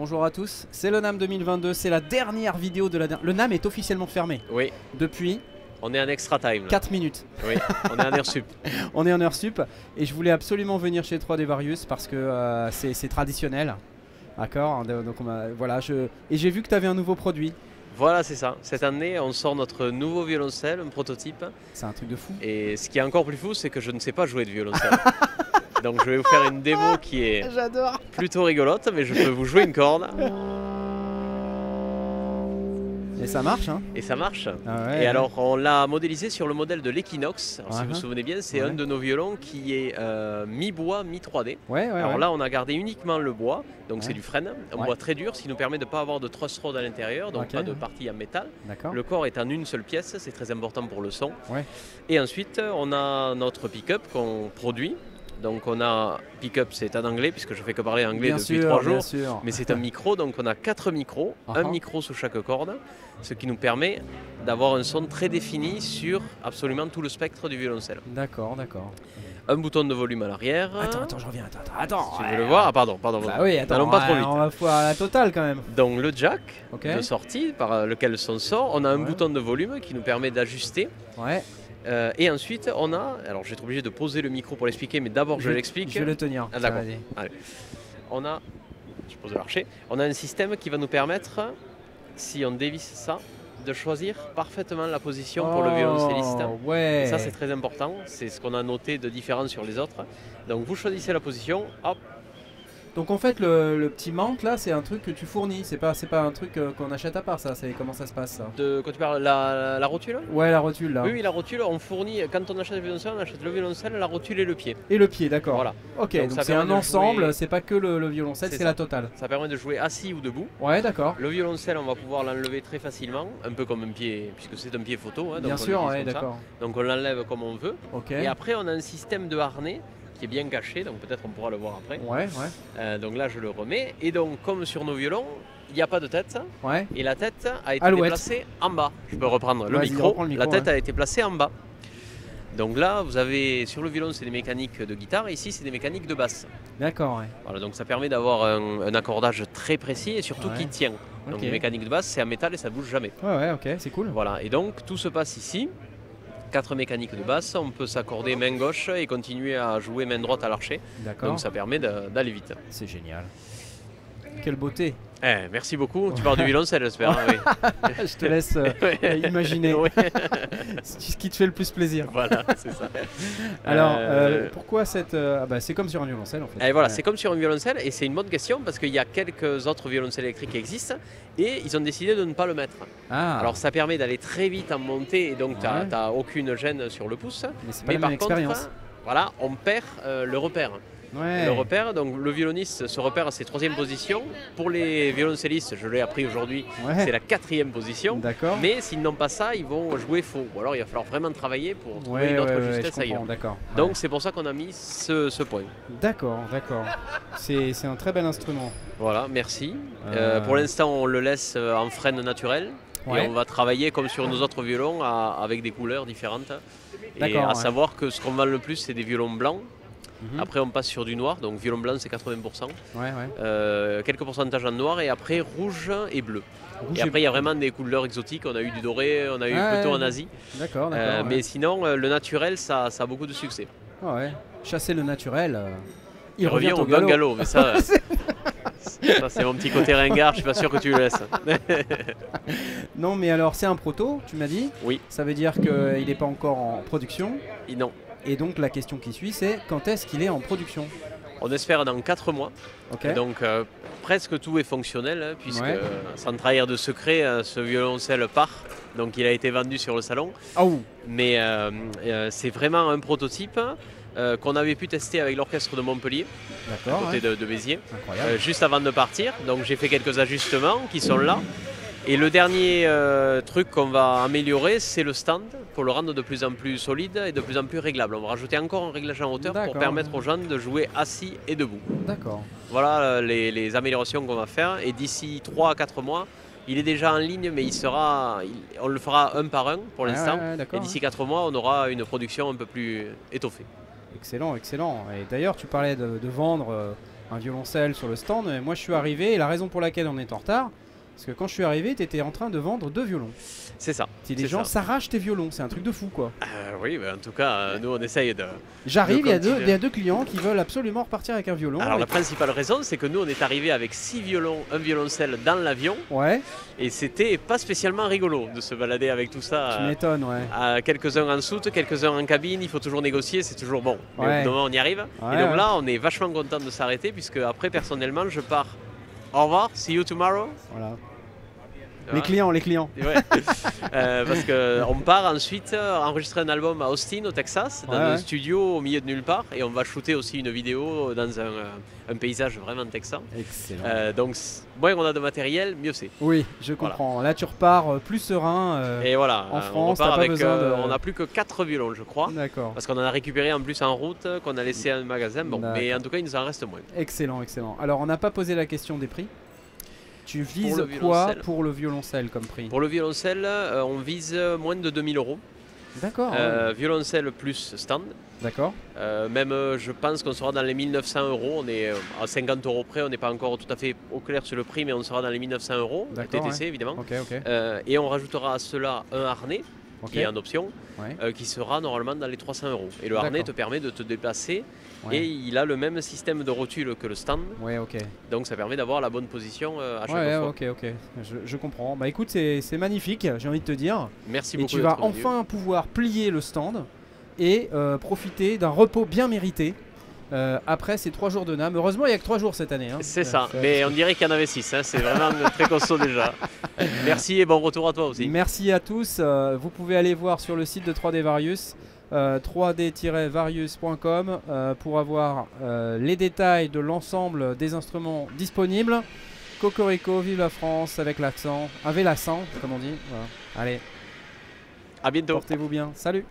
bonjour à tous, c'est le NAMM 2022, c'est la dernière vidéo de la dernière... Le NAMM est officiellement fermé. Oui. Depuis... On est en extra time. Là. 4 minutes. Oui, on est en heure sup. On est en heure sup et je voulais absolument venir chez 3D Varius parce que c'est traditionnel. D'accord. Donc voilà, et j'ai vu que tu avais un nouveau produit. Voilà, c'est ça. Cette année, on sort notre nouveau violoncelle, un prototype. C'est un truc de fou. Et ce qui est encore plus fou, c'est que je ne sais pas jouer de violoncelle. Donc je vais vous faire une démo qui est plutôt rigolote, mais je peux vous jouer une corde. Et ça marche, hein? Et ça marche. Ah ouais, et alors, on l'a modélisé sur le modèle de l'Equinox. Si vous vous souvenez bien, c'est ouais. un de nos violons qui est mi-bois, mi-3D. Ouais, alors là, on a gardé uniquement le bois, donc c'est du frêne, un bois très dur, ce qui nous permet de ne pas avoir de truss rod à l'intérieur, donc pas de partie en métal. Le corps est en une seule pièce, c'est très important pour le son. Et ensuite, on a notre pick-up qu'on produit. Donc on a pick-up, c'est en anglais puisque je fais que parler anglais depuis 3 jours, mais c'est un micro, donc on a 4 micros, un micro sous chaque corde, ce qui nous permet d'avoir un son très défini sur absolument tout le spectre du violoncelle. D'accord, d'accord. Un bouton de volume à l'arrière. Attends, je reviens, attends. Si tu veux le voir, ah pardon. Bah oui, attends, n'allons pas trop vite. On va faire la totale quand même. Donc le jack de sortie par lequel le son sort, on a un bouton de volume qui nous permet d'ajuster. Et ensuite, on a, alors je vais être obligé de poser le micro pour l'expliquer, mais d'abord je l'explique. Je vais le tenir. Ah, d'accord. Allez. On a, je pose l'archer, on a un système qui va nous permettre, si on dévisse ça, de choisir parfaitement la position pour le violoncelliste. Et ça c'est très important, c'est ce qu'on a noté de différent sur les autres. Donc vous choisissez la position, hop. Donc en fait le petit manque là c'est un truc que tu fournis, c'est pas un truc qu'on achète à part ça, comment ça se passe ça? Quand tu parles la rotule? Ouais, la rotule là. Oui, la rotule on fournit, quand on achète le violoncelle, on achète le violoncelle, la rotule et le pied. Et le pied, d'accord. Voilà. Ok, donc c'est un ensemble, c'est pas que le violoncelle, c'est la totale. Ça permet de jouer assis ou debout. Ouais, d'accord. Le violoncelle on va pouvoir l'enlever très facilement, un peu comme un pied, puisque c'est un pied photo. Hein, donc bien sûr, ouais, d'accord. Donc on l'enlève comme on veut. Et après on a un système de harnais qui est bien caché, donc peut-être on pourra le voir après. Donc là je le remets, et donc comme sur nos violons, il n'y a pas de tête, et la tête a été déplacée en bas. Je peux reprendre le micro, la tête a été placée en bas. Donc là vous avez, sur le violon c'est des mécaniques de guitare, ici c'est des mécaniques de basse. D'accord, Voilà, donc ça permet d'avoir un accordage très précis et surtout qui tient. Donc les mécaniques de basse c'est en métal et ça ne bouge jamais. Ok, c'est cool. Voilà, et donc tout se passe ici. 4 mécaniques de basse, on peut s'accorder main gauche et continuer à jouer main droite à l'archer. Donc ça permet d'aller vite. C'est génial. Quelle beauté. Merci beaucoup, tu parles du violoncelle j'espère. Je te laisse imaginer ce qui te fait le plus plaisir. Voilà, c'est ça. Alors, pourquoi cette... c'est comme sur un violoncelle en fait. Et voilà, c'est comme sur un violoncelle et c'est une bonne question parce qu'il y a quelques autres violoncelles électriques qui existent et ils ont décidé de ne pas le mettre. Alors ça permet d'aller très vite en montée et donc tu n'as aucune gêne sur le pouce. Mais c'est pas la même expérience. Voilà, on perd le repère. Le repère, donc le violoniste se repère à ses 3e positions. Pour les violoncellistes, je l'ai appris aujourd'hui, c'est la 4e position. Mais s'ils n'ont pas ça, ils vont jouer faux. Ou alors il va falloir vraiment travailler pour trouver une autre justesse ailleurs. Donc c'est pour ça qu'on a mis ce point. D'accord. C'est un très bel instrument. Voilà, merci. Pour l'instant, on le laisse en frêne naturelle. Et on va travailler comme sur nos autres violons avec des couleurs différentes. Et à savoir que ce qu'on vend le plus, c'est des violons blancs. Après on passe sur du noir, donc violon blanc c'est 80%, quelques pourcentages en noir et après rouge et bleu. Et après il y a vraiment des couleurs exotiques, on a eu du doré, on a eu plutôt en Asie. Mais sinon le naturel ça a beaucoup de succès. Chasser le naturel, il revient au bon galop, mais ça, ça c'est mon petit côté ringard, je suis pas sûr que tu le laisses. Non mais alors c'est un proto, tu m'as dit? Oui. Ça veut dire qu'il n'est pas encore en production? Non. Et donc la question qui suit c'est quand est-ce qu'il est en production? On espère dans 4 mois. Donc presque tout est fonctionnel hein, puisque sans trahir de secret, ce violoncelle part. Donc il a été vendu sur le salon. Mais c'est vraiment un prototype qu'on avait pu tester avec l'orchestre de Montpellier, à côté de Béziers, juste avant de partir. Donc j'ai fait quelques ajustements qui sont là. Et le dernier truc qu'on va améliorer, c'est le stand pour le rendre de plus en plus solide et de plus en plus réglable. On va rajouter encore un réglage en hauteur pour permettre aux gens de jouer assis et debout. Voilà les améliorations qu'on va faire. Et d'ici 3 à 4 mois, il est déjà en ligne, mais on le fera un par un pour l'instant. Et d'ici 4 mois, on aura une production un peu plus étoffée. Excellent, excellent. Et d'ailleurs, tu parlais de vendre un violoncelle sur le stand. Et moi je suis arrivé et la raison pour laquelle on est en retard, parce que quand je suis arrivé, tu étais en train de vendre 2 violons. C'est ça. Si les gens s'arrachent tes violons, c'est un truc de fou quoi. Oui, en tout cas, nous on essaye de... J'arrive, il y a deux clients qui veulent absolument repartir avec un violon. Alors la principale raison, c'est que nous on est arrivé avec 6 violons, un violoncelle dans l'avion. Ouais. Et c'était pas spécialement rigolo de se balader avec tout ça. Tu m'étonnes, ouais. Quelques-uns en soute, quelques-uns en cabine, il faut toujours négocier, c'est toujours bon. Ouais. Mais au bout d'un moment, on y arrive. Ouais, et donc là, on est vachement content de s'arrêter, puisque après, personnellement, je pars. Au revoir, see you tomorrow. Voilà. Les clients. Ouais. Parce qu'on part ensuite enregistrer un album à Austin, au Texas, dans un studio au milieu de nulle part, et on va shooter aussi une vidéo dans un paysage vraiment texan. Excellent. Donc moins on a de matériel, mieux c'est. Oui, je comprends. Voilà. Là tu repars plus serein. Et voilà, en France, on repart avec, on n'a plus que 4 violons je crois. D'accord. Parce qu'on en a récupéré en plus en route, qu'on a laissé à un magasin, bon, mais en tout cas il nous en reste moins. Excellent. Alors on n'a pas posé la question des prix. Tu vises quoi pour le violoncelle comme prix? Pour le violoncelle, on vise moins de 2000 €. D'accord. Violoncelle plus stand. D'accord. Même je pense qu'on sera dans les 1900 €. On est à 50 € près, on n'est pas encore tout à fait au clair sur le prix, mais on sera dans les 1900 €, TTC évidemment. Et on rajoutera à cela un harnais qui est en option, qui sera normalement dans les 300 €. Et le harnais te permet de te déplacer. Et il a le même système de rotule que le stand. Donc ça permet d'avoir la bonne position à chaque fois. Ok. Je comprends. Bah écoute, c'est magnifique, j'ai envie de te dire. Merci beaucoup. Et tu vas enfin pouvoir plier le stand et profiter d'un repos bien mérité après ces 3 jours de NAMM. Heureusement, il n'y a que 3 jours cette année. Hein. C'est ça, mais on dirait qu'il y en avait 6. Hein. C'est vraiment très costaud déjà. Merci et bon retour à toi aussi. Merci à tous. Vous pouvez aller voir sur le site de 3D Varius. 3d-varius.com pour avoir les détails de l'ensemble des instruments disponibles. Cocorico, vive la France avec l'accent, avec l'accent comme on dit. Voilà. Allez, à bientôt. Portez-vous bien. Salut.